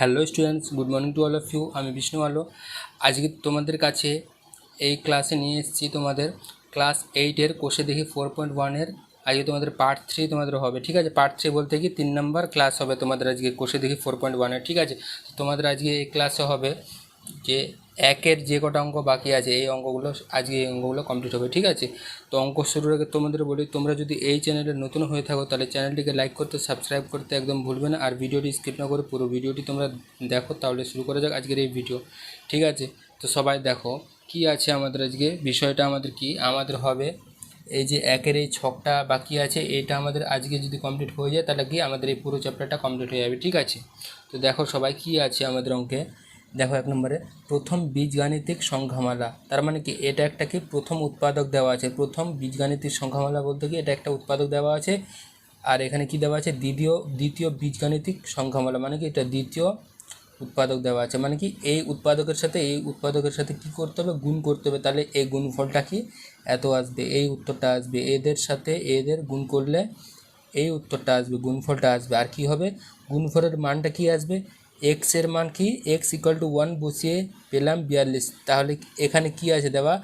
Hello students, good morning to all of you. আমি বিষ্ণু আলো। আজকে তোমাদের কাছে এই ক্লাসে নিয়ে এসেছি তোমাদের ক্লাস 8-এর কোষে দেখি 4.1-এর আজকে তোমাদের পার্ট 3 তোমাদের হবে। ঠিক আছে, পার্ট 3 বলতে কি 3 নম্বর ক্লাস হবে তোমাদের আজকে কোষে দেখি 4.1-এর। ঠিক আছে, তোমাদের আজকে এই ক্লাসে হবে যে একের যে কটা অঙ্ক বাকি আছে এই অঙ্কগুলো আজকে এই অঙ্কগুলো কমপ্লিট হবে। ঠিক আছে, তো অঙ্ক শুরুর আগে তোমাদের বলি, তোমরা যদি এই চ্যানেলে নতুন হয়ে থাকো তাহলে চ্যানেলটিকে লাইক করতে, সাবস্ক্রাইব করতে একদম ভুলবে না। আর ভিডিওটি স্কিপ না করে পুরো ভিডিওটি তোমরা দেখো। তাহলে শুরু করা যাক আজকের এই ভিডিও। ঠিক আছে, তো সবাই দেখো কি আছে আমাদের আজকে বিষয়টা। আমাদের কি আমাদের হবে এই যে একের এই ছকটা বাকি আছে, এটা আমাদের আজকে যদি কমপ্লিট হয়ে যায় তাহলে কি আমাদের এই পুরো চ্যাপ্টারটা কমপ্লিট হয়ে যাবে। ঠিক আছে, তো দেখো সবাই কি আছে আমাদের অঙ্কে। দেখো এক নম্বরে প্রথম বীজগাণিতিক সংখ্যামালা, তার মানে কি এটা একটা কি প্রথম উৎপাদক দেওয়া আছে। প্রথম বীজগাণিতিক সংখ্যামালা বলতে কি এটা একটা উৎপাদক দেওয়া আছে। আর এখানে কি দেওয়া আছে দ্বিতীয় বীজগাণিতিক সংখ্যামালা, মানে কি এটা দ্বিতীয় উৎপাদক দেওয়া আছে। মানে কি এই উৎপাদকের সাথে কি করতে হবে, গুণ করতে হবে। তাহলে এই গুণফলটা কি এত আসবে, এই উত্তরটা আসবে। এদের সাথে এদের গুণ করলে এই উত্তরটা আসবে, গুণফলটা আসবে। আর কি হবে, গুণফলের মানটা কি আসবে, এক্সের মান কি এক্স ইকুয়াল টু 1 বসিয়ে পেলাম 42। তাহলে এখানে কি আছে দেওয়া,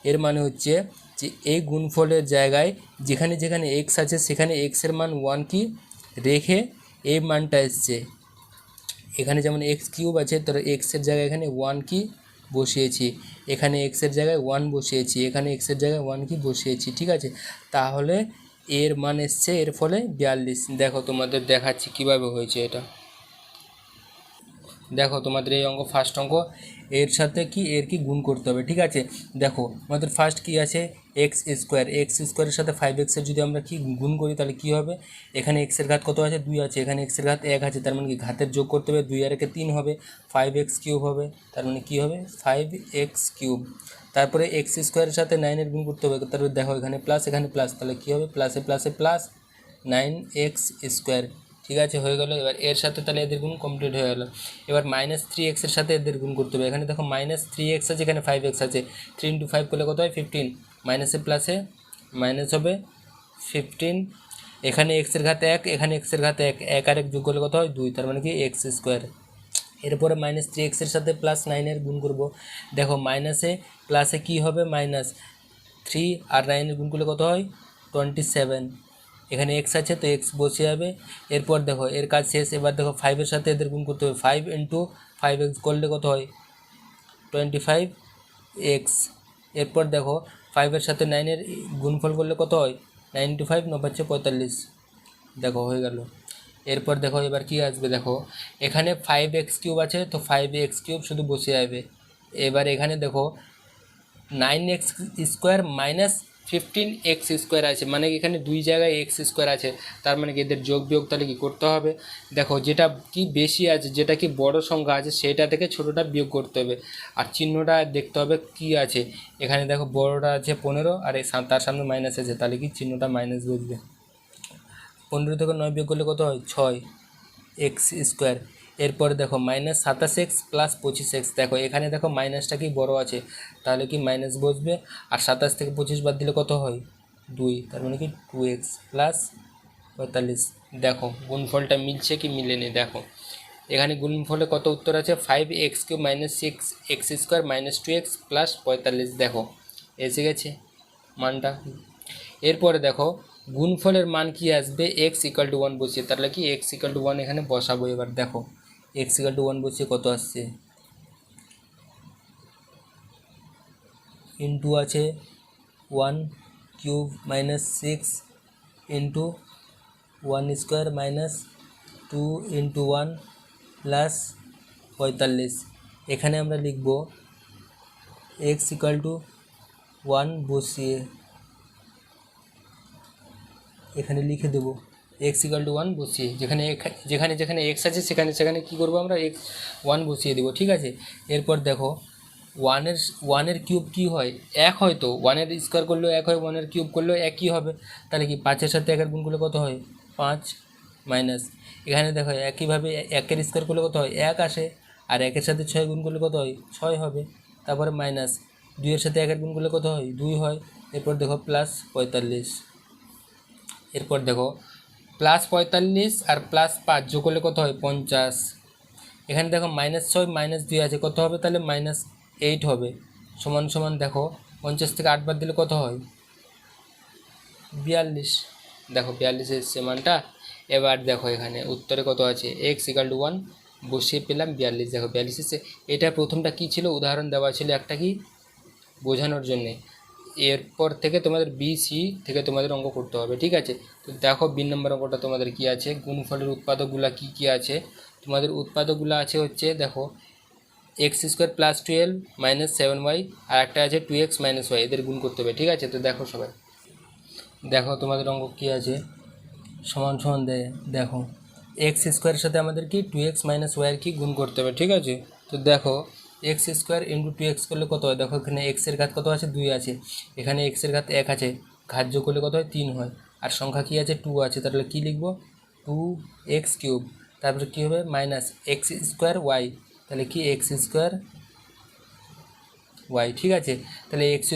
এর মানে হচ্ছে যে এই গুণফলের জায়গায় যেখানে যেখানে এক্স আছে সেখানে এক্সের মান 1 কি রেখে এই মানটা এসছে। এখানে যেমন এক্স কিউব আছে, তার এক্সের জায়গায় এখানে 1 কি বসিয়েছি, এখানে এক্সের জায়গায় 1 বসিয়েছি, এখানে এক্সের জায়গায় 1 কি বসিয়েছি। ঠিক আছে, তাহলে এর মান এসছে এর ফলে 42। দেখো তোমাদের দেখাচ্ছি কিভাবে হয়েছে এটা। দেখো তোমাদের এই অঙ্ক ফার্স্ট অঙ্ক, এর সাথে কি এর কি গুণ করতে হবে। ঠিক আছে, দেখো আমাদের ফার্স্ট কি আছে এক্স স্কোয়ারের সাথে 5x-এর যদি আমরা কি গুণ করি তাহলে কি হবে, এখানে এক্সের ঘাত কত আছে 2 আছে, এখানে এক্সের ঘাত 1 আছে, তার মানে কি ঘাতের যোগ করতে হবে, 2 আর 1 3 হবে, 5x কিউব হবে। তার মানে কি হবে 5x কিউব। তারপরে এক্স স্কোয়ারের সাথে 9-এর গুণ করতে হবে, তারপরে দেখো এখানে প্লাস এখানে প্লাস, তাহলে কী হবে প্লাসে প্লাসে প্লাস 9x স্কোয়ার। ঠিক আছে, হয়ে গেল। এবার এর সাথে তাহলে এদের গুণ কমপ্লিট হয়ে গেল। এবার -3x-এর সাথে এদের গুণ করতে হবে। এখানে দেখো -3x আছে, এখানে 5x আছে, 3 × 5 করলে কত হয় 15, মাইনাসে প্লাসে মাইনাস হবে 15। এখানে এক্সের ঘাত 1, এখানে এক্সের ঘাত 1, 1 আর 1 যোগ করলে কত হয় 2, তার মানে কি এক্স স্কোয়ার। এরপরে -3x-এর সাথে +9-এর গুণ করব। দেখো মাইনাসে প্লাসে কি হবে -3 আর 9-এর গুণ করলে কত হয় 27। এখানে এক্স আছে তো এক্স বসে যাবে। এরপর দেখো এর কাজ শেষ। এবার দেখো 5-এর সাথে এদের গুণ করতে হবে, 5 × 5x করলে কত হয় 25x। এরপর দেখো 5-এর সাথে 9-এর গুণফল করলে কত হয় 9 × 5 9 × 45। দেখো হয়ে গেল। এরপর দেখো এবার কি আসবে, দেখো এখানে 5x কিউব আছে তো 5x কিউব শুধু বসে যাবে। এবার এখানে দেখো 9x স্কোয়ার -15x স্কোয়ার আছে, মানে এখানে দুই জায়গায় এক্স স্কোয়ার আছে, তার মানে কি এদের যোগ বিয়োগ তাহলে কি করতে হবে। দেখো যেটা কি বেশি আছে, যেটা কি বড় সংখ্যা আছে সেটা থেকে ছোটোটা বিয়োগ করতে হবে। আর চিহ্নটা দেখতে হবে কি আছে, এখানে দেখো বড়টা আছে 15 আর তার সামনে মাইনাস আছে, তাহলে কি চিহ্নটা মাইনাস বসবে। 15 থেকে 9 বিয়োগ করলে কত হয় 6x স্কোয়ার। এরপরে দেখো -27x + 25x। দেখো এখানে দেখো মাইনাসটা কি বড় আছে, তাহলে কি মাইনাস বসবে। আর 27 থেকে 25 বাদ দিলে কত হয় 2, তার মানে কি 2x + 45। দেখো গুণফলটা মিলছে কি মিলেনি। দেখো এখানে গুণফলে কত উত্তর আছে 5x³ - 6x² - 2x + 45। দেখো এসে গেছে মানটা। এরপরে দেখো গুণফলের মান কি আসবে x = 1 বসিয়ে, তাহলে কি x = 1 এখানে বসাবো। এবার দেখো x = 1 বসিয়ে কত আসছে, ইন্টু আছে 1³ - 6 × 1² - 2 × 1 + 45। এখানে আমরা লিখব x = 1 বসিয়ে এখানে লিখে দেবো x = 1 বসিয়ে, যেখানে যেখানে x আছে সেখানে সেখানে কী করবো আমরা 1 বসিয়ে দেবো। ঠিক আছে, এরপর দেখো 1-এর কিউব কী হয় 1 হয়, তো 1-এর স্কোয়ার করলেও 1 হয়, 1-এর কিউব করলেও 1ই হবে। তাহলে কি 5-এর সাথে 1-এর গুণ করলে কত হয় 5 মাইনাস। এখানে দেখো একইভাবে 1-এর স্কোয়ার করলে কত হয় 1 আসে, আর 1-এর সাথে 6 গুণ করলে কত হয় 6 হবে। তারপরে মাইনাস 2-এর সাথে 1-এর গুণ করলে কত হয় 2 হয়। এরপর দেখো +45। এরপর দেখো +45 আর +5 যোগ করলে কত হয় 50। এখানে দেখো -6 -2 আছে, কত হবে তাহলে -8 হবে। সমান সমান দেখো 50 থেকে 8 বাদ দিলে কত হয় 42। দেখো 42 এসছে মানটা। এবার দেখো এখানে উত্তরে কত আছে, x = 1 বসিয়ে পেলাম 42। দেখো 42 এসছে। এটা প্রথমটা কি ছিল, উদাহরণ দেওয়া ছিল একটা কি বোঝানোর জন্যে। এরপর থেকে তোমাদের বি সি থেকে তোমাদের অঙ্ক করতে হবে, ঠিক আছে। তো দেখো 2 নম্বর অঙ্কটা তোমাদের কি আছে, গুণফলের উৎপাদকগুলো কি কি আছে। তোমাদের উৎপাদকগুলো আছে হচ্ছে দেখো x² + 12 - 7y, আর একটা আছে 2x - y, এদের গুণ করতে হবে, ঠিক আছে। তো দেখো সবাই দেখো তোমাদের অঙ্ক কী আছে, সমান সমান দেখো x² সাথে আমাদের কি 2x - y এর কি গুণ করতে হবে, ঠিক আছে। তো দেখো x² × 2x করলে কত হয়, দেখো এখানে x এর ঘাত কত আছে 2 আছে, এখানে x এর ঘাত 1 আছে, ঘাত যোগ করলে কত হয় 3 হয়, আর সংখ্যা কি আছে 2 আছে, তাহলে কি লিখবো 2x³। তারপরে কী হবে -x² y, তাহলে কি x² y, ঠিক আছে। তাহলে x²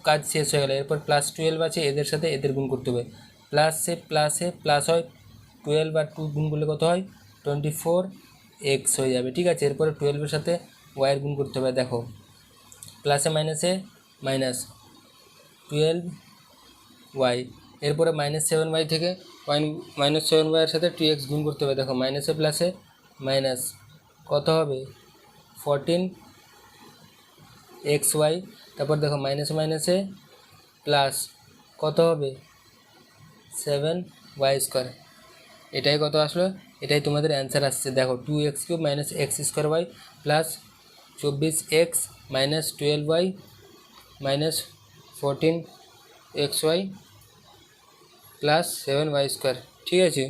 কাজ শেষ হয়ে গেল। এরপর +12 আছে, এদের সাথে এদের গুণ করতে হবে, প্লাসে প্লাসে প্লাস হয় 12 আর 2 গুণ করলে কত হয় 24x হয়ে যাবে, ঠিক আছে। এরপরে 12-এর সাথে ওয়াইয়ের গুণ করতে হবে, দেখো প্লাসে মাইনাসে -12y। এরপরে -7y থেকে -7y এর সাথে 2x গুণ করতে হবে, দেখো মাইনাসে প্লাসে মাইনাস কত হবে 14xy। তারপর দেখো মাইনাসে মাইনাসে প্লাস কত হবে 7y²। এটাই কত আসলো, এটাই তোমাদের অ্যান্সার আসছে। দেখো 2x³ - x² y plus 24x - 12y - 14xy plus 7y², ঠিক আছে।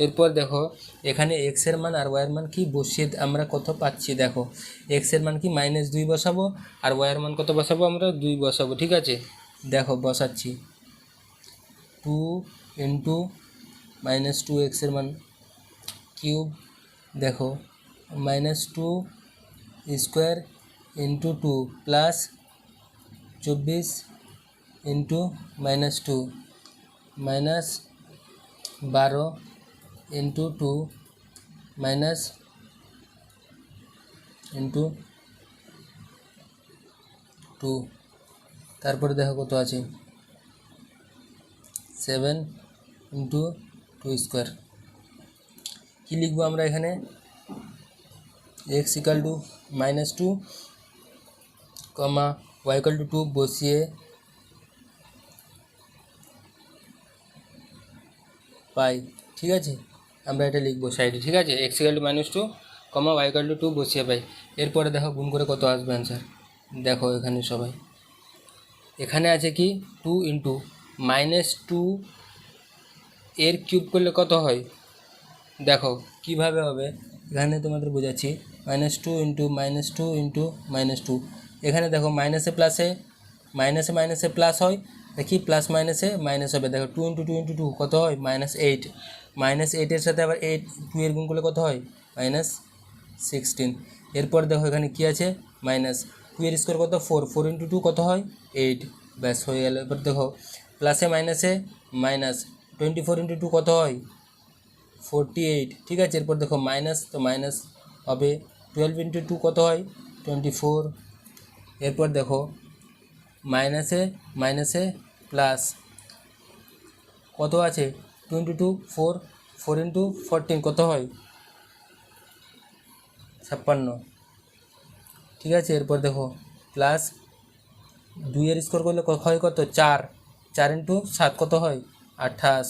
এরপর দেখো এখানে x এর মান আর y এর মান কি বসিয়ে আমরা কত পাচ্ছি, দেখো x এর মান কি -2 বসাবো, আর y এর মান কত বসাবো আমরা 2 বসাবো, ঠিক আছে। দেখো বসাচ্ছি 2 × -2x এর মান কিউব, দেখো -2² × 2 প্লাস 24 × -2 -12 × 2 -2। তারপরে দেখো কত আছে 7 × 2²। কী লিখবো আমরা এখানে x = -2, y = 2 বসিয়ে পাই, ঠিক আছে। আমরা এটা লিখবো সাইডে, ঠিক আছে। x = -2, y = 2 বসিয়ে পাই। এরপরে দেখো গুণ করে কত আসবে অ্যান্সার, দেখো এখানে সবাই এখানে আছে কি 2 × -2 এর কিউব করলে কত হয়, দেখো কিভাবে হবে এখানে তোমাদের বোঝাচ্ছি। -2 × -2 × -2, এখানে দেখো মাইনাসে প্লাসে মাইনাসে প্লাস হয়, দেখি প্লাস মাইনাসে মাইনাস হবে। দেখো 2 × 2 × 2 কত হয় -8, -8-এর সাথে আবার 2 এর গুণ করলে কত হয় -16। এরপর দেখো এখানে কি আছে -2 এর স্কোয়ার কত 4, 4 × 2 কত হয় 8, ব্যাস হয়ে গেল। এবার দেখো প্লাসে মাইনাসে -24 × 2 কত হয় 48, ঠিক আছে। এরপর দেখো মাইনাস, তো মাইনাস হবে 12 × 2 কত হয় 24। এরপর দেখো মাইনাসে প্লাস কত আছে 2 × 2 4, 4 × 14 কত হয় 56, ঠিক আছে। এরপর দেখো প্লাস 2 এর স্কোয়ার করলে হয় কত 4, 4 × 7 কত হয় 28,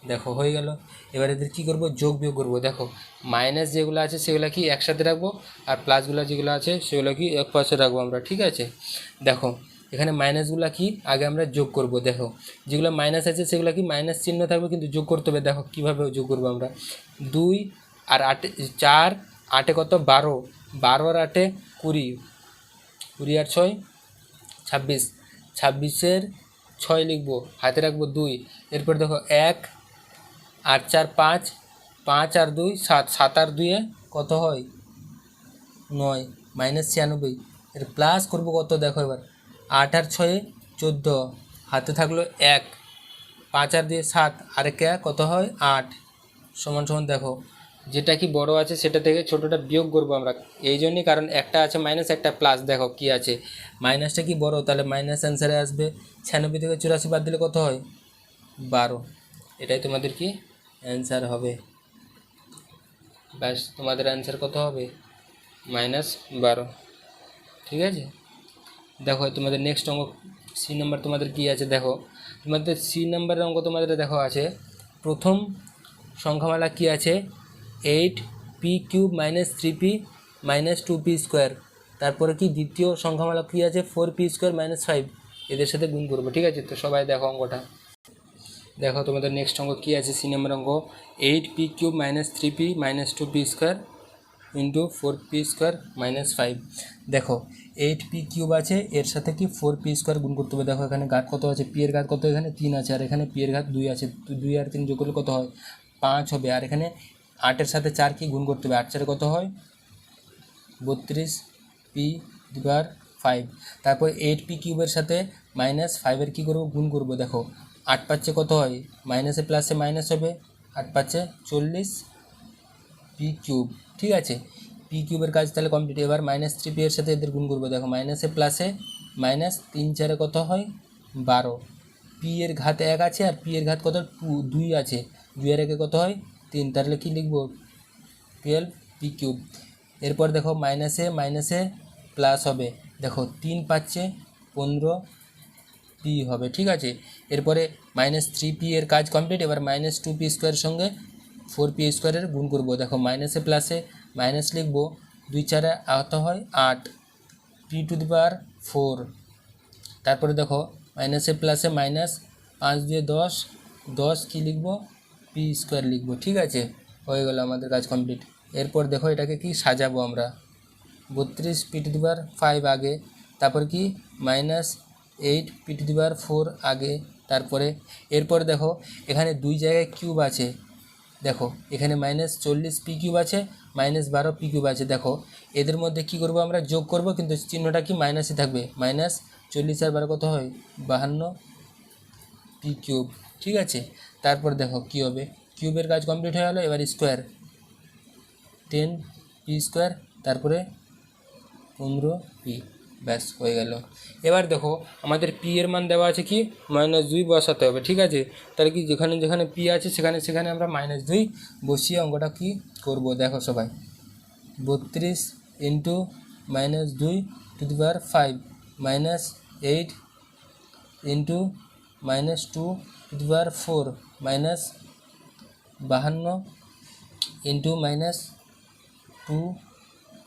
দেখো হয়ে গেল। এবার এদের কী করবো যোগ বিয়োগ করবো। দেখো মাইনাস যেগুলো আছে সেগুলো কি একসাথে রাখবো, আর প্লাসগুলো যেগুলো আছে সেগুলো কি এক পাশে রাখবো আমরা, ঠিক আছে। দেখো এখানে মাইনাসগুলো কি আগে আমরা যোগ করব। দেখো যেগুলো মাইনাস আছে সেগুলো কি মাইনাস চিহ্ন থাকবে, কিন্তু যোগ করতে হবে। দেখো কীভাবে যোগ করবো আমরা, 2 আর 8, 4 8 কত 12, 12 আর 8 20, 20 আর 6 26, 26-এর 6 লিখবো, হাতে রাখবো 2। এরপর দেখো 1 আর 4 5, 5 আর 2 7, 7 আর 2 কত হয় 9, -96। এর প্লাস করবো কত, দেখো এবার 8 আর 6 14, হাতে থাকলো 1, 5 আর 2 7, আর 1 কত হয় 8, সমান সমান দেখো যেটা কি বড় আছে সেটা থেকে ছোটোটা বিয়োগ করবো আমরা, এই জন্যই, কারণ একটা আছে মাইনাস একটা প্লাস। দেখো কি আছে, মাইনাসটা কি বড়, তাহলে মাইনাস অ্যান্সারে আসবে। 96 থেকে 84 বাদ দিলে কত হয়, 12। এটাই তোমাদের কি অ্যান্সার হবে। ব্যাস, তোমাদের অ্যান্সার কত হবে, -12। ঠিক আছে, দেখো তোমাদের নেক্সট অঙ্ক সি নাম্বার তোমাদের কি আছে, দেখো তোমাদের সি নাম্বারের অঙ্ক তোমাদের দেখো আছে, প্রথম সংখ্যামালা কি আছে, 8p³ - 3p - 2p²। তারপরে কি দ্বিতীয় সংখ্যামালা কি আছে, 4p² - 5। এদের সাথে গুণ করবো। ঠিক আছে, তো সবাই দেখো অঙ্কটা। দেখো তোমাদের নেক্সট অঙ্ক কী আছে, সি নাম্বার অঙ্ক, 8p³ - 3p - 2p² × 4p² - 5। দেখো 8p³ আছে, এর সাথে কি 4p² গুণ করতে হবে। দেখো এখানে ঘাত কত আছে, পি এর ঘাত কত, এখানে 3 আছে, আর এখানে পি এর ঘাত 2 আছে। 2 আর 3 যোগ করলে কত হয়, 5 হবে। আর এখানে 8-এর সাথে 4 কি গুণ করতে হবে, 8 কত হয়, 32p/5। তারপর 8p³ সাথে -5 কী করবো, গুণ করবো। দেখো 8 পাচ্ছে কত হয়, মাইনাসে প্লাসে মাইনাস হবে, 8 পাচ্ছে 40p³। ঠিক আছে, p³ কাজ তাহলে কমপ্লিট। এবার -3p এর সাথে এদের গুণ করবো। দেখো মাইনাসে প্লাসে মাইনাস, 3 4 কত হয়, 12। পি এর ঘাত 1 আছে, আর পি এর ঘাত কত, 2 আছে। 2 আর 1 কত হয়, 3। তাহলে কি লিখবো, 12p³। এরপর দেখো মাইনাসে মাইনাসে প্লাস হবে। দেখো 3 পাচ্ছে 15p হবে। ঠিক আছে, এরপরে -3p এর কাজ কমপ্লিট। এবার -2p² সঙ্গে 4p² এর গুণ করব। দেখো মাইনাসে প্লাসে মাইনাস লিখবো, 2 4 আহত হয় 8, p⁴। তারপরে দেখো মাইনাসে প্লাসে মাইনাস, 5 2 10, 10 কী লিখবো, p² লিখবো। ঠিক আছে, হয়ে গেল আমাদের কাজ কমপ্লিট। এরপর দেখো এটাকে কি সাজাবো আমরা, 32p⁵ আগে, তারপর কি -8p⁴ আগে, তারপরে এরপর দেখো এখানে 2 জায়গায় কিউব আছে। দেখো এখানে -40p³ আছে, -12p³ আছে। দেখো এদের মধ্যে কি করব, আমরা যোগ করব, কিন্তু চিহ্নটা কি মাইনাসই থাকবে। -40 আর 12 কত হয়, 52p³। ঠিক আছে, তারপর দেখো কি হবে, কিউবের কাজ কমপ্লিট হয়ে গেলো। এবার স্কোয়ার, 10p², তারপরে 15p। ব্যাস হয়ে গেল। এবার দেখো আমাদের পি এর মান দেওয়া আছে কি, -2 বসাতে হবে। ঠিক আছে, তাহলে কি যেখানে যেখানে পি আছে সেখানে সেখানে আমরা -2 বসিয়ে অঙ্কটা কি করব। দেখো সবাই, 32 × -2 ⁵ -8 × -2 ⁴ -52 ×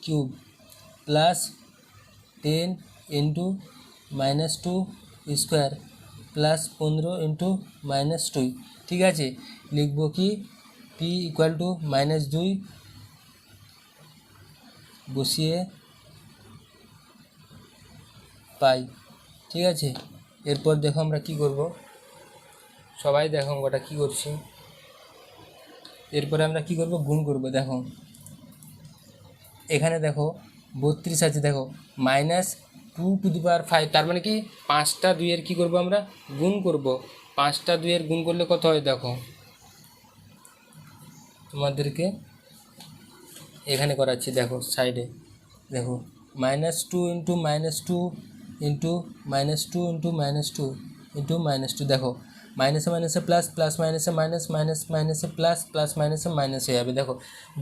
-2³ প্লাস 10 × -2² প্লাস 15 × -2। ঠিক আছে, লিখব কি, p = -2 বসিয়ে পাই। ঠিক আছে, এরপর দেখো আমরা কি করব, সবাই দেখো অঙ্কটা কী করছি। এরপরে আমরা কি করব, গুণ করব। দেখো এখানে দেখো 32 আছে, দেখো -2⁵, তার মানে কি 5টা 2 এর কী করবো, আমরা গুণ করব। 5টা 2 এর গুণ করলে কত হয়, দেখো তোমাদেরকে এখানে করাচ্ছি। দেখো সাইডে, দেখো -2 × -2 × -2 × -2 দেখো মাইনাসে মাইনাসে প্লাস, প্লাস মাইনাসে মাইনাস, মাইনাস মাইনাসে প্লাস, প্লাস মাইনাসে মাইনাস হয়ে যাবে। দেখো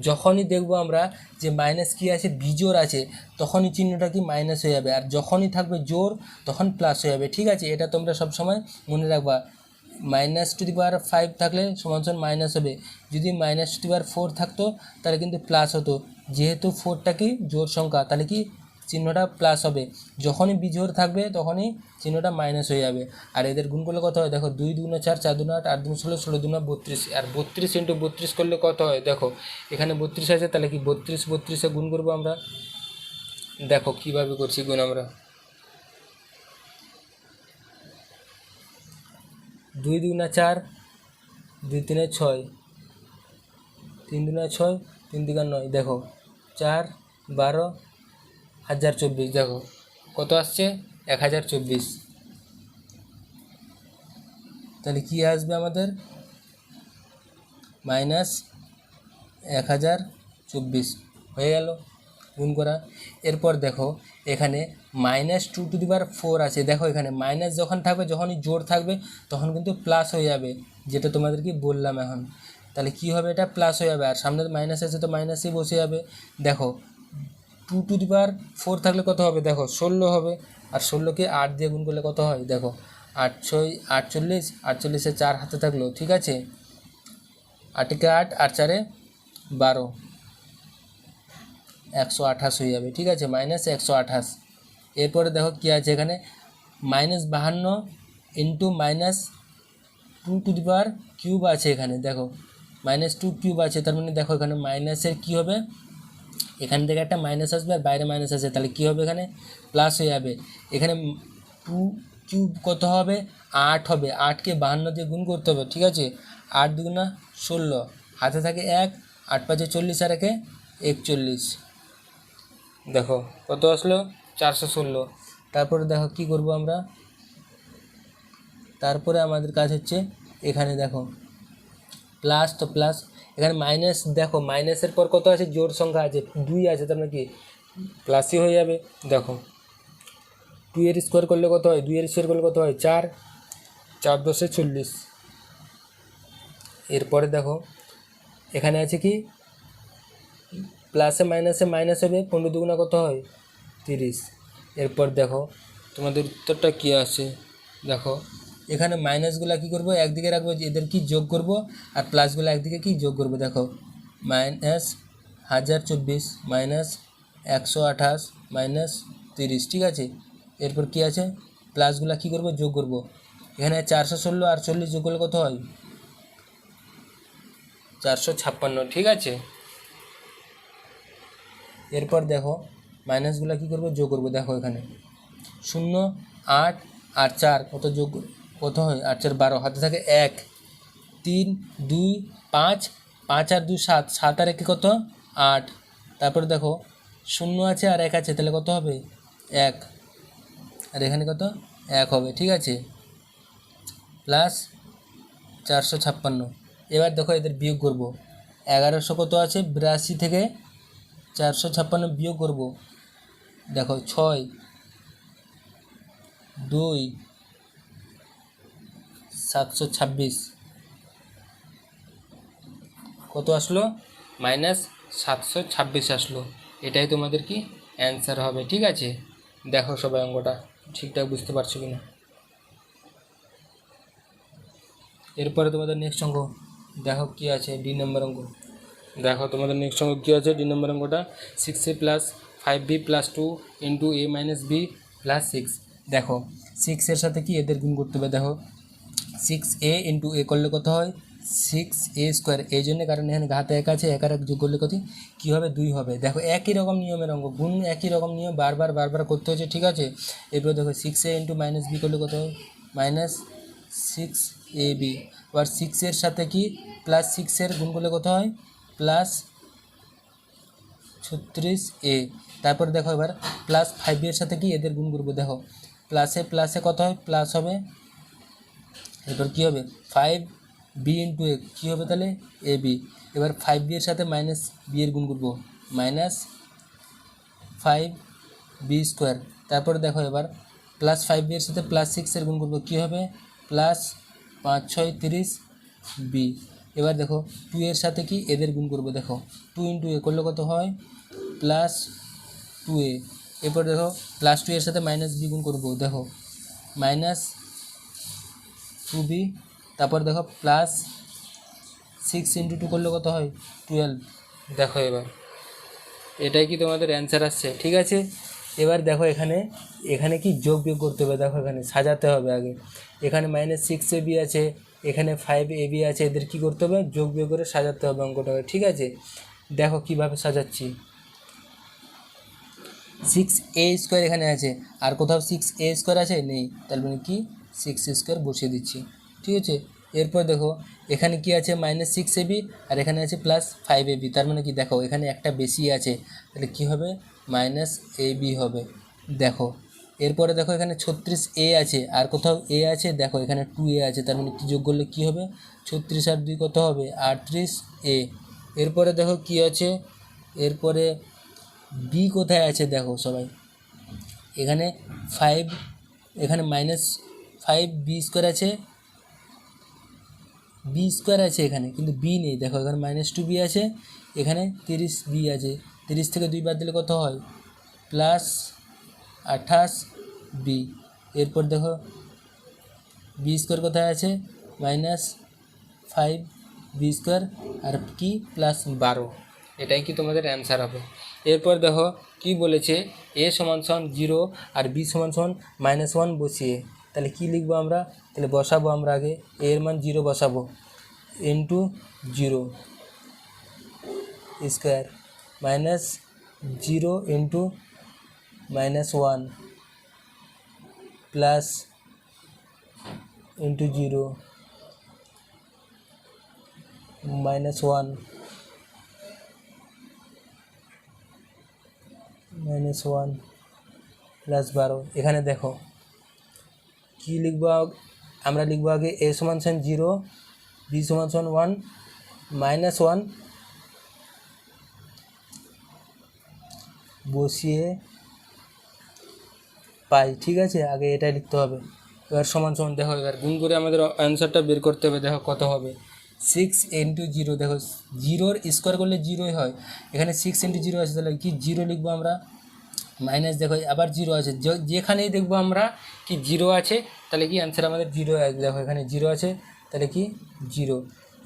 যখনই দেখবো আমরা যে মাইনাস কি আছে, বিজোড় আছে, তখনই চিহ্নটা কি মাইনাস হয়ে যাবে, আর যখনই থাকবে জোড় তখন প্লাস হয়ে যাবে। ঠিক আছে, এটা তোমরা সবসময় মনে রাখবা। -5 থাকলে সমান সমান মাইনাস হবে, যদি -4 থাকতো তাহলে কিন্তু প্লাস হতো। যেহেতু 4টা কি জোড় সংখ্যা, তাহলে কি চিহ্নটা প্লাস হবে। যখনই বিজোড় থাকবে তখনই চিহ্নটা মাইনাস হয়ে যাবে। আর এদের গুণ করলে কত হয়, দেখো 2 2 4, 4 2 8, 8 2 16, 16 2 32। আর 32 × 32 করলে কত হয়, দেখো এখানে 32 আছে, তাহলে কি 32 32-এ গুণ করবো আমরা। দেখো কীভাবে করছি গুণ আমরা, 2 2 4, 2 3 6, 3 2 6, 3 3 9। দেখো 4 12 1024। দেখো কত আসছে, 1024। তাহলে কী আসবে আমাদের, 1024 হয়ে গেল গুণ করা। এরপর দেখো এখানে -2^4 আছে। দেখো এখানে মাইনাস যখন থাকবে, যখনই জোর থাকবে তখন কিন্তু প্লাস হয়ে যাবে, যেটা তোমাদেরকে বললাম এখন। তাহলে কি হবে, এটা প্লাস হয়ে যাবে, আর সামনে মাইনাস আছে তো মাইনাসই বসে যাবে। দেখো 2^4 থাকলে কত হবে, দেখো 16 হবে, আর 16কে 8 দিয়ে গুণ করলে কত হয়, দেখো 8 6 48, 48-এ 4 হাতে থাকলো, ঠিক আছে, 8-কে 8 আর 4-এ 12, 128 হয়ে যাবে, ঠিক আছে, -128। এরপরে দেখো কী আছে এখানে, -52 ইন্টু -2^3 আছে এখানে, দেখো -2³ আছে, তার মানে দেখো এখানে মাইনাসের কী হবে, এখান থেকে একটা মাইনাস আসবে আর বাইরে মাইনাস আছে, তাহলে কী হবে, এখানে প্লাস হয়ে যাবে। এখানে 2³ কত হবে, 8 হবে, 8কে 52 দিয়ে গুণ করতে হবে, ঠিক আছে, 8 2 16, হাতে থাকে 1, 8 5 40 আর 1 41, দেখো কত আসলো 416। তারপরে দেখো কি করব আমরা, তারপরে আমাদের কাজ হচ্ছে এখানে দেখো প্লাস, তো প্লাস, এখানে মাইনাস, দেখো মাইনাসের পর কত আছে, জোড় সংখ্যা আছে 2 আছে, তার মানে কি প্লাসই হয়ে যাবে। দেখো 2 এর স্কোয়ার করলে কত হয়, 2 এর স্কোয়ার করলে কত হয় 4, 4 10 40। এরপরে দেখো এখানে আছে কি, প্লাসে মাইনাসে মাইনাস হবে, 15 দুগুণা কত হয় 30। এরপর দেখো তোমাদের উত্তরটা কী আসে, দেখো এখানে মাইনাসগুলো কী করবো, একদিকে রাখবো, এদের কি যোগ করব, আর প্লাসগুলো একদিকে কি যোগ করব। দেখো -1024 -128 -30, ঠিক আছে। এরপর কি আছে, প্লাসগুলো কী করব, যোগ করব। এখানে 416 আর 40 যোগ করলে কত হয় 456, ঠিক আছে। এরপর দেখো মাইনাসগুলো কী করবো, যোগ করবো। দেখো এখানে 0 8 আর 4 কত যোগ, কত হয় 8 4 12, হাতে থাকে 1 3 2 5, 5 আর 2 7, 7 আর 1 কত 8। তারপরে দেখো 0 আছে আর 1 আছে, তাহলে কত হবে 1, আর এখানে কত 1 হবে, ঠিক আছে, প্লাস 456। এবার দেখো এদের বিয়োগ করব। 1100 কত আছে 82 থেকে 456 বিয়োগ করব। দেখো 6 2 726 কত আসলো, -726 আসলো। এটাই তোমাদের কি অ্যান্সার হবে, ঠিক আছে। দেখো সবাই অঙ্কটা ঠিকঠাক বুঝতে পারছো কি না। এরপরে তোমাদের নেক্সট অঙ্ক দেখো কি আছে, ডি নম্বর অঙ্ক। দেখো তোমাদের নেক্সট অঙ্ক কী আছে, ডি নম্বর অঙ্কটা 6a + 5b + 2 × a - b + 6। দেখো 6 এর সাথে কি এদের গুণ করতে হবে। দেখো 6a × a করলে কত হয় 6a², এই জন্য কারণ এখানে ঘাতে 1 আছে, 1 আর 1 যোগ করলে কী হবে 2 হবে। দেখো একই রকম নিয়মের অঙ্ক, গুণ একই রকম নিয়ম বারবার করতে হচ্ছে, ঠিক আছে। এরপর দেখো 6a × -b করলে কত হয় -6ab, আবার 6 এর সাথে কি +6 এর গুণ করলে কত হয় +36a। তারপর দেখো এবার +5 এর সাথে কি এদের গুণ করবো। দেখো প্লাসে প্লাসে কত হয় প্লাস হবে, এরপর কী হবে 5b × a কী হবে তাহলে ab। এবার 5b এর সাথে -b এর গুণ করবো, -5b²। তারপরে দেখো এবার +5b এর সাথে +6 এর গুণ করবো, কী হবে +5 6 30b। এবার দেখো 2 এর সাথে কি এদের গুণ করবো। দেখো 2 × a করলে কত হয় +2a। এরপর দেখো +2 এর সাথে -b গুণ করবো। দেখো -2b। তারপর দেখো +6 × 2 করলে কত হয় 12। দেখো এবার এটাই কি তোমাদের অ্যান্সার আসছে, ঠিক আছে। এবার দেখো এখানে কি যোগ বিয়োগ করতে হবে। দেখো এখানে সাজাতে হবে আগে, এখানে -6ab আছে, এখানে 5ab আছে, এদের কি করতে হবে যোগ বিয়োগ করে সাজাতে হবে অঙ্কটাকে, ঠিক আছে। দেখো কিভাবে সাজাচ্ছি, 6a² এখানে আছে, আর কোথাও 6a² আছে নেই, তার মানে কি 6a² বসিয়ে দিচ্ছি, ঠিক আছে। এরপর দেখো এখানে কি আছে -6ab, আর এখানে আছে +5ab, তার মানে কি দেখো এখানে একটা বেশি আছে, তাহলে কি হবে -ab হবে। দেখো এরপরে দেখো এখানে 36a আছে, আর কোথাও a আছে, দেখো এখানে 2a আছে, তার মানে কি যোগ করলে কী হবে 36 আর 2 কত হবে 38a। এরপরে দেখো কি আছে, এরপরে বি কোথায় আছে দেখো সবাই, এখানে 5, এখানে -5 বি স্কোয়ার আছে, বি স্কোয়ার আছে এখানে, কিন্তু বি নেই দেখো, এখানে -2 বি আছে, এখানে 30 বি আছে, 30 থেকে 2 বাদ দিলে কত হয়, +28 বি। এরপর দেখো বি স্কোয়ার কোথায় আছে, -5 বি স্কোয়ার আর কি +12, এটাই কি তোমাদের অ্যান্সার হবে। এরপর দেখো কি বলেছে, a = 0 আর b = -1 বসিয়ে, তাহলে কি লিখবো আমরা, তাহলে বসাবো আমরা আগে a এর মান 0 বসাবো, into 0 square -0 into -1 plus into 0 -1 -1 +12। এখানে দেখো কি লিখবো, আমরা লিখবো আগে a = 0, b = 1, -1 বসিয়ে পাই, ঠিক আছে, আগে এটাই লিখতে হবে। এবার সমান দেখো, এবার গুণ করে আমাদের অ্যান্সারটা বের করতে হবে। দেখো কত হবে, 6 × 0, দেখো 0-র স্কোয়ার করলে 0ই হয়, এখানে 6 × 0 আছে, তাহলে কি 0 লিখবো আমরা, মাইনাস দেখো আবার 0 আছে, যেখানেই দেখবো আমরা কি 0 আছে, তাহলে কি অ্যান্সার আমাদের 0 আসবে। দেখো এখানে 0 আছে, তাহলে কি 0,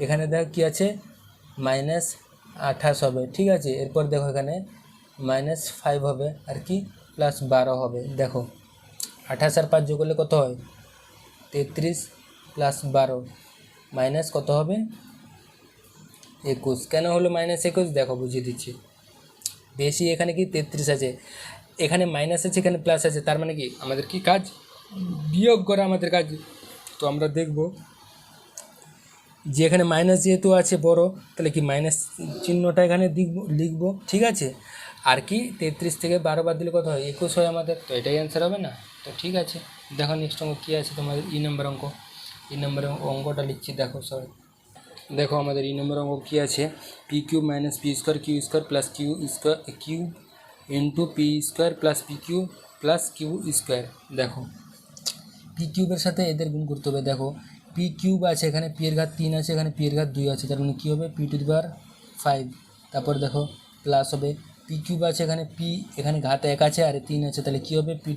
এখানে দেখো কি আছে -28 হবে, ঠিক আছে। এরপর দেখো এখানে -5 হবে আর কি +12 হবে। দেখো 28 আর 5 যোগ করলে কত হয়, 33 + 12 মাইনাস কত হবে, 21। কেন হলো -21, দেখো বুঝিয়ে দিচ্ছি। বেশি এখানে কি 33 আছে, এখানে মাইনাস আছে, এখানে প্লাস আছে, তার মানে কি আমাদের কি কাজ, বিয়োগ করা আমাদের কাজ। তো আমরা দেখব যে এখানে মাইনাস যেহেতু আছে বড়, তাহলে কি মাইনাস চিহ্নটা এখানে লিখবো, ঠিক আছে। আর কি 33 থেকে 12 বাদ দিলে কত হয়, 21 হয় আমাদের, তো এটাই অ্যান্সার হবে না। তো ঠিক আছে, দেখো নেক্সট অঙ্ক কী আছে তোমাদের, নম্বর অঙ্ক। নম্বর অঙ্কটা লিখছি, দেখো সবাই দেখো আমাদের নম্বর অঙ্ক কী আছে, p³ - p² q² plus Q into p² plus p³ plus q²। দেখো p³ সাথে এদের গুণ করতে হবে। দেখো p³ আছে, এখানে p এর ঘাত 3 আছে, এখানে p এর ঘাত 2 আছে, তার মানে কী হবে p⁵। তারপর দেখো প্লাস হবে p³ আছে, এখানে p, এখানে ঘাত 1 আছে আর 3 আছে, তাহলে কী হবে p⁴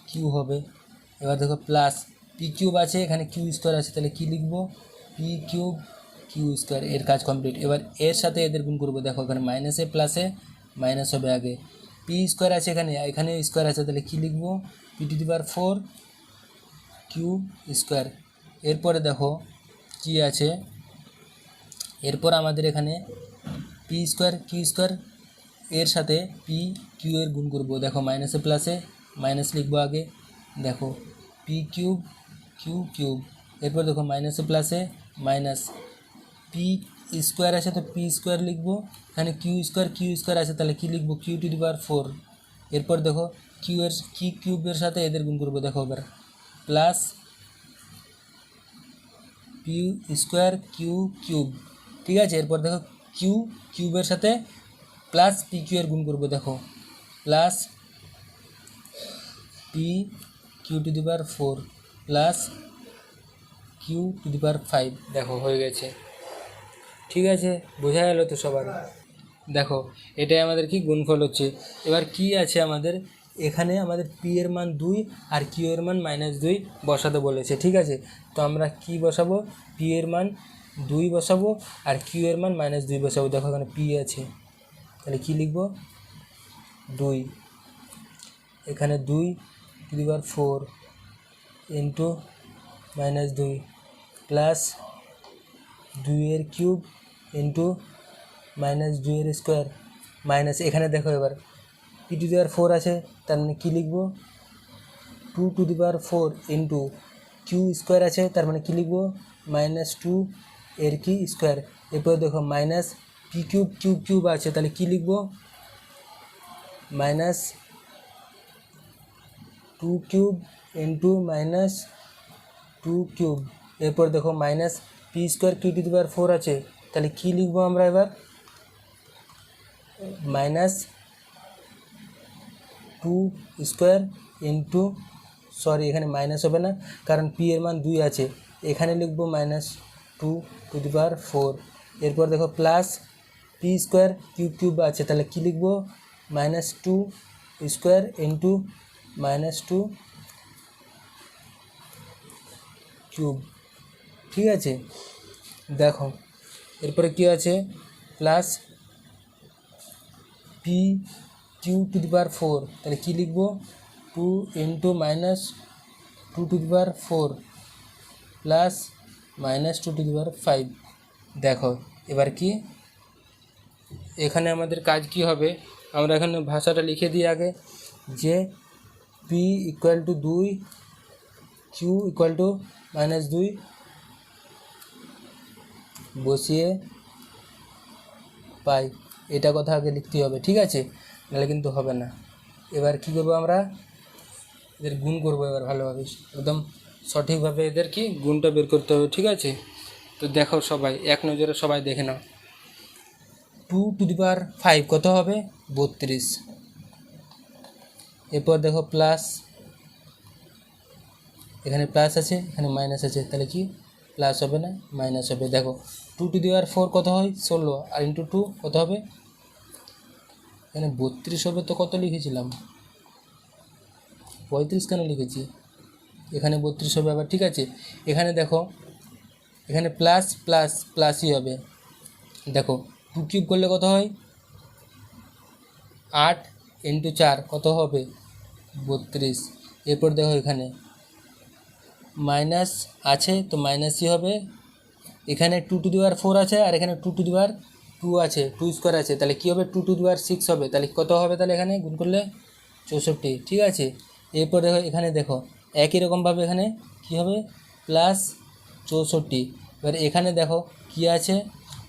q হবে। এবার দেখো প্লাস p³ আছে, এখানে q² আছে, তাহলে কি লিখবো p³ q², এর কাজ কমপ্লিট। এবার এর সাথে এদের গুণ করবো। দেখো এখানে মাইনাসে প্লাসে মাইনাস হবে আগে, p² আছে, এখানে স্কোয়ার আছে, তাহলে কি লিখবো p⁴ q²। এরপরে দেখো কি আছে, এরপর আমাদের এখানে p² q² এর সাথে p³ এর গুণ করব। দেখো মাইনাসে প্লাসে মাইনাস লিখবো আগে, দেখো p³ q³ এরপর দেখো মাইনাসে প্লাসে মাইনাস, p² আছে তো p² লিখবো, এখানে q² আছে, তাহলে কি লিখবো q⁴। এরপর দেখো কিউবের সাথে এদের গুণ করবো। দেখো এবার প্লাস p² q³, ঠিক আছে। এরপর দেখো কিউবের সাথে প্লাস p³ এর গুণ করবো। দেখো প্লাস p⁴ প্লাস q⁵। দেখো হয়ে গেছে, ঠিক আছে, বোঝা গেল তো সবার। দেখো এটাই আমাদের কি গুণফল হচ্ছে। এবার কি আছে আমাদের এখানে, আমাদের p এর মান 2 আর q এর মান -2 বসাতে বলেছে, ঠিক আছে। তো আমরা কি বসাবো, p এর মান 2 বসাবো আর q এর মান -2 বসাবো। দেখো এখানে p আছে, তাহলে কি লিখবো 2, এখানে 2⁴ ইন্টু -2 প্লাস 2 এর কিউব ইন্টু -2 এর স্কোয়ার মাইনাস, এখানে দেখো এবার p⁴ আছে, তার মানে কী লিখবো 2⁴ ইন্টু q² আছে, তার মানে কী লিখবো -2 এর কি স্কোয়ার। এরপর দেখো মাইনাস p³ q³ আছে, তাহলে কী লিখবো -2³ ইন্টু -2³ এরপর দেখো মাইনাস p² q⁴ আছে, তাহলে কি লিখবো আমরা এবার -2 ইন্টু সরি এখানে মাইনাস হবে না কারণ পি এর মান 2 আছে, এখানে লিখবো -2^4। এরপর দেখো প্লাস p² কিউব আছে, তাহলে কি লিখবো -2 স্কোয়ার ইন্টু -2 কিউব। ঠিক আছে, দেখো এরপরে কি আছে প্লাস p^4, তাহলে কি লিখবো 2 ইন্টু -2^4 প্লাস -2^5। দেখো এবার কি এখানে আমাদের কাজ কি হবে, আমরা এখানে ভাষাটা লিখে দিই আগে যে p = 2 q = -2 বসিয়ে পাই, এটা কথা আগে লিখতে হবে। ঠিক আছে, নাহলে কিন্তু হবে না। এবার কি করব আমরা এদের গুণ করব, এবার ভালোভাবে একদম সঠিকভাবে এদের কি গুণটা বের করতে হবে। ঠিক আছে, তো দেখো সবাই এক নজরে সবাই দেখে নাও 2^5 কত হবে 32। এরপর দেখো প্লাস এখানে প্লাস আছে এখানে মাইনাস আছে, তাহলে কি প্লাস হবে না মাইনাস হবে। দেখো 2^4 কত হয় 16 আর ইন্টু 2 কত হবে এখানে 32 হবে, তো কত লিখেছিলাম 35 কেন লিখেছি, এখানে 32 হবে আবার। ঠিক আছে, এখানে দেখো এখানে প্লাস প্লাস প্লাসই হবে। দেখো 2 কিউব করলে কত হয় 8 ইন্টু 4 কত হবে 32। এরপর দেখো এখানে মাইনাস আছে তো মাইনাসই হবে, এখানে 2^4 আছে আর এখানে 2^2 আছে 2² আছে, তাহলে কী হবে 2^6 হবে, তাহলে কত হবে তাহলে এখানে গুণ করলে 64। ঠিক আছে, এরপর দেখো এখানে দেখো একই রকমভাবে এখানে কী হবে প্লাস 64। এবার এখানে দেখো কী আছে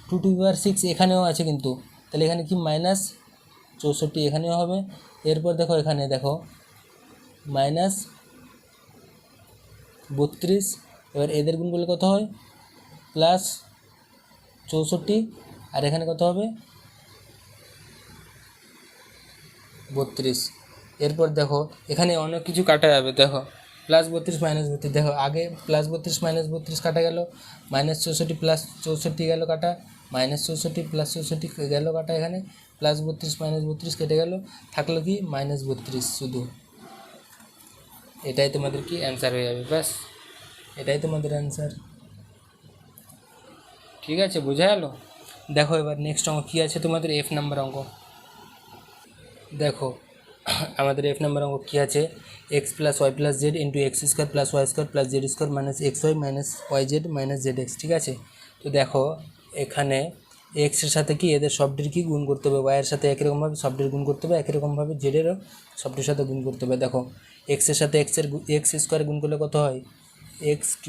2^6 এখানেও আছে কিন্তু, তাহলে এখানে কি -64 এখানেও হবে। এরপর দেখো এখানে দেখো -32, এবার এদের গুণ করলে কত হয় প্লাস 64 আর এখানে কত হবে 32। এরপর দেখো এখানে অনেক কিছু কাটা যাবে, দেখো +32 -32, দেখো আগে +32 -32 কাটা গেল, -64 + 64 গেল কাটা, -64 + 64 গেল কাটা, এখানে +32 -32 কেটে গেল, থাকলো কি -32 শুধু। এটাই তোমাদের কি অ্যান্সার হয়ে যাবে, ব্যাস এটাই তোমাদের অ্যান্সার। ঠিক আছে, বোঝা গেল। দেখো এবার নেক্সট অঙ্ক কী আছে তোমাদের F নাম্বার অঙ্ক। দেখো আমাদের F নাম্বার অঙ্ক কী আছে x + y + z × x² + y² + z² - xy - yz - zx। ঠিক আছে, তো দেখো এখানে এক্স এর সাথে কি এদের শব্দের কি গুণ করতে হবে, ওয়াইয়ের সাথে একই রকমভাবে শব্দের গুণ করতে হবে, একই রকমভাবে জেডেরও শব্দের সাথে গুণ করতে হবে। দেখো এক্সের সাথে x² গুণ করলে কত হয় x³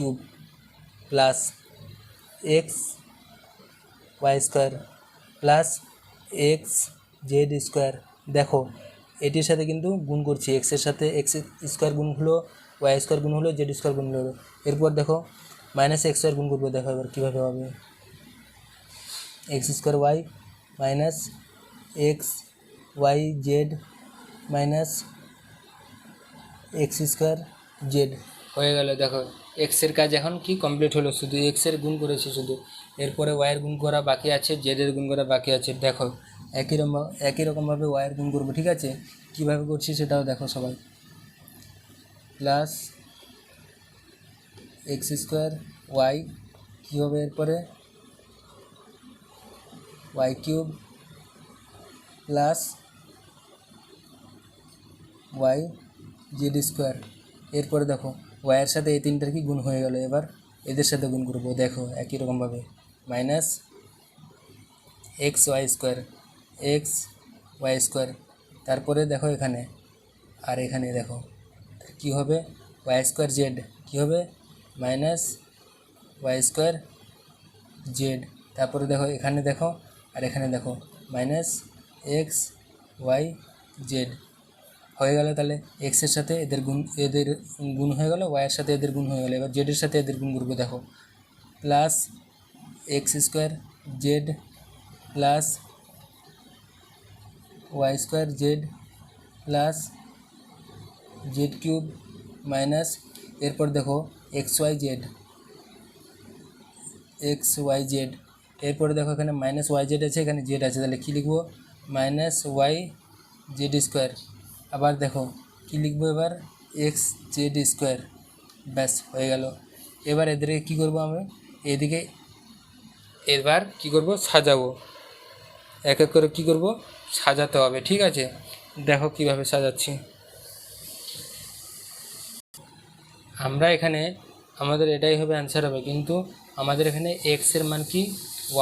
plus xy² plus xz²। দেখো এটির সাথে কিন্তু গুণ করছি, এক্সের সাথে x² গুণ হলো, y² গুণ হলো, z² গুণ হলো। এরপর দেখো -x² গুণ করবো, দেখো এবার কীভাবে হবে x²y minus xyz minus x²z হয়ে গেল। দেখো এক্সের কাজ এখন কি কমপ্লিট হলো, শুধু এক্সের গুণ করেছি শুধু, এরপরে ওয়াইয়ের গুণ করা বাকি আছে, জেডের গুণ করা বাকি আছে। দেখো একই রকমভাবে ওয়াইয়ের গুণ করবো। ঠিক আছে, কীভাবে করছি সেটাও দেখো সবাই, প্লাস x²y কী হবে এরপরে y³ প্লাস yz²। এরপরে দেখো ওয়াইয়ের সাথে এই তিনটার কি গুণ হয়ে গেল, এবার এদের সাথে গুণ করবো। দেখো একই রকমভাবে মাইনাস xy², তারপরে দেখো এখানে আর এখানে দেখো কি হবে y²z কী হবে -y²z। তারপরে দেখো এখানে দেখো আর এখানে দেখো -xyz হয়ে গেল। তাহলে এক্সের সাথে এদের গুণ হয়ে গেল, ওয়াইয়ের সাথে এদের গুণ হয়ে গেল। এবার জেডের সাথে এদের গুণ করবো। দেখো plus x² Z plus Y square Z plus Z cube minus এরপর দেখো এক্স ওয়াই জেড এরপরে দেখো এখানে মাইনাস ওয়াই জেড আছে, এখানে জেড আছে, তাহলে কী লিখবো মাইনাস ওয়াই জেড স্কোয়ার। আবার দেখো কী লিখবো এবার এক্স জেড স্কোয়ার, ব্যাস হয়ে গেল। এবার এদেরকে কী করবো আমরা এদিকে এবার কী করবো সাজাবো, এক এক করে কী করবো সাজাতে হবে, ঠিক আছে। দেখো কিভাবে সাজাচ্ছি আমরা। এখানে আমাদের এটাই হবে অ্যান্সার হবে, কিন্তু আমাদের এখানে এক্সের মান কি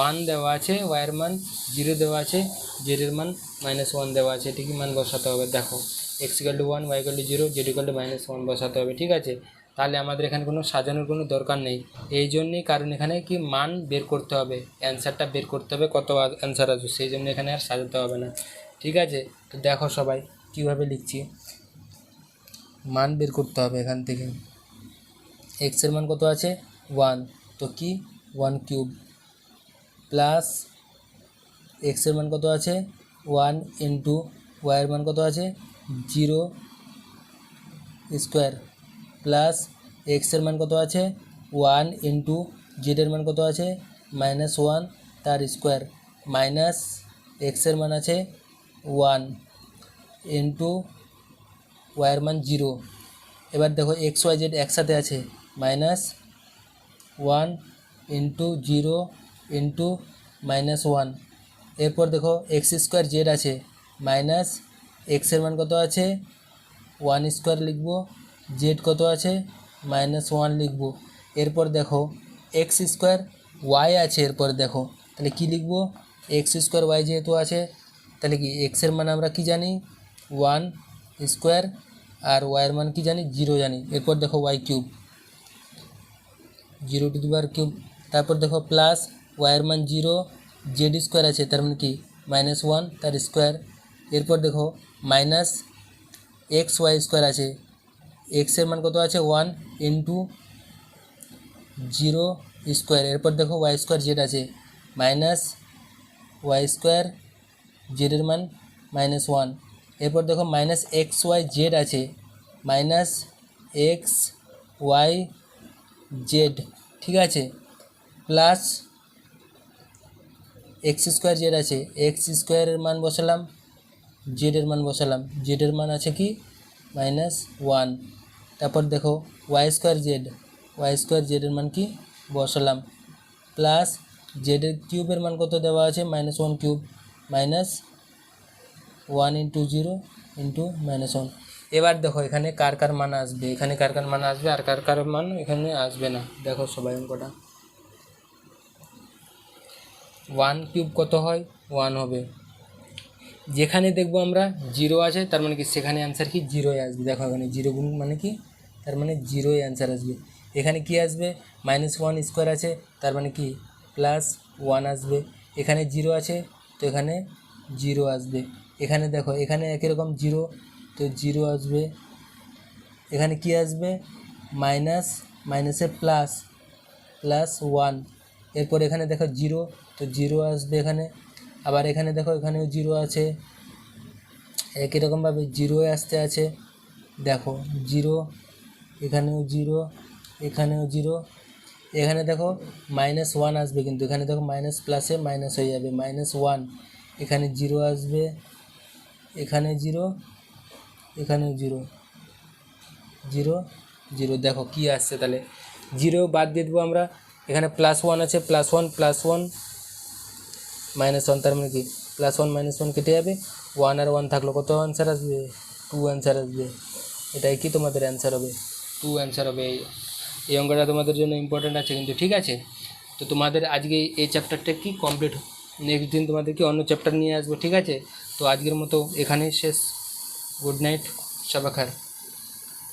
1 দেওয়া আছে, ওয়াইয়ের মান 0 দেওয়া আছে, জেডের মান -1 দেওয়া আছে, এটি কি মান বসাতে হবে। দেখো x = 1, y = 0, z = -1 বসাতে হবে, ঠিক আছে। তাহলে আমাদের এখানে কোনো সাজানোর কোনো দরকার নেই, এই জন্যই, কারণ এখানে কি মান বের করতে হবে, অ্যান্সারটা বের করতে হবে, কত অ্যান্সার আসবে, সেই জন্য এখানে আর সাজাতে হবে না, ঠিক আছে। তো দেখো সবাই কীভাবে লিখছি, মান বের করতে হবে এখান থেকে। এক্সের মান কত আছে 1, তো কি 1 কিউব প্লাস এক্সের মান কত আছে 1 ইন্টু ওয়াইয়ের মান কত আছে 0 স্কোয়ার প্লাস এক্সের মান কত আছে 1 ইন্টু জেডের মান কত আছে -1 তার স্কোয়ার মাইনাস এক্সের মান আছে 1 ইন্টু ওয়াইয়ের মান 0। এবার দেখো এক্স ওয়াই জেড একসাথে আছে, -1 ইন্টু 0 ইন্টু -1। এরপর দেখো এক্স স্কোয়ার জেড আছে, মাইনাস এক্সের মান কত আছে 1 স্কোয়ার লিখব, জেড কত আছে -1 লিখব। এরপর দেখো এক্স স্কোয়ার ওয়াই আছে, এরপর দেখো তাহলে কি লিখব এক্স স্কোয়ার ওয়াই যেহেতু আছে, তাহলে কি এক্সের মান আমরা কি জানি 1 স্কোয়ার, আর ওয়াইয়ের মান কি জানি 0 জানি। এরপর দেখো Y cube 0 to the power cube, তারপর দেখো প্লাস ওয়াইয়ের মান 0, জেড স্কোয়ার আছে তার মানে কি -1 তার স্কোয়ার। এরপর দেখো মাইনাস এক্স ওয়াই স্কোয়ার আছে, এক্সের মান কত আছে 1 ইন্টু 0 স্কোয়ার। এরপর দেখো ওয়াই স্কোয়ার জেড আছে, মাইনাস ওয়াই স্কোয়ার জেডের মান -1। এরপর দেখো মাইনাস এক্স ওয়াই জেড আছে, মাইনাস এক্স ওয়াই জেড, ঠিক আছে, প্লাস এক্স স্কোয়ার জেড আছে, এক্স স্কোয়ারের মান বসালাম, জেডের মান বসালাম, জেডের মান আছে কি -1। তারপর দেখো ওয়াই স্কোয়ার জেডের মান কি বসালাম, প্লাস জেডের কিউবের মান কত দেওয়া আছে -1 কিউব, -1 ইন্টু 0 ইন্টু -1। এবার দেখো এখানে কার কার মান আসবে, এখানে কার কার মান আসবে আর কার কার মান এখানে আসবে না। দেখো সবাই অঙ্কটা 1 কিউব কত হয় 1 হবে, যেখানে দেখবো আমরা 0 আছে তার মানে কি সেখানে অ্যান্সার কি 0ই আসবে। দেখো এখানে 0 গুণ মানে কি, তার মানে 0ই অ্যান্সার আসবে। এখানে কি আসবে -1 স্কোয়ার আছে তার মানে কি +1 আসবে, এখানে 0 আছে তো এখানে 0 আসবে। এখানে দেখো এখানে একই রকম 0 তো 0 আসবে, এখানে কি আসবে মাইনাস, মাইনাসে প্লাস, +1। এরপর এখানে দেখো 0 তো 0 আসবে এখানে, আবার এখানে দেখো এখানেও 0 আছে, একই রকমভাবে 0 আসতে আছে, দেখো 0, এখানেও 0, এখানেও 0, এখানে দেখো -1 আসবে, কিন্তু এখানে দেখো মাইনাস প্লাসে মাইনাস হয়ে যাবে -1, এখানে 0 আসবে, এখানে 0, এখানেও 0, 0 0। দেখো কি আসছে, তাহলে 0 বাদ দিয়ে দেবো আমরা, এখানে +1 আছে, +1 +1 -1 তার মানে কি +1 -1 কেটে যাবে, 1 আর 1 থাকলো, কত অ্যান্সার আসবে 2 অ্যান্সার আসবে। এটাই কি তোমাদের অ্যান্সার হবে 2 অ্যান্সার হবে। এই অঙ্কটা তোমাদের জন্য ইম্পর্ট্যান্ট আছে কিন্তু, ঠিক আছে। তো তোমাদের আজকে এই চ্যাপ্টারটা কি কমপ্লিট, নেক্সট দিন তোমাদেরকে অন্য চ্যাপ্টার নিয়ে আসবো, ঠিক আছে। তো আজকের মতো এখানেই শেষ, গুড নাইট, শবে খায়ের।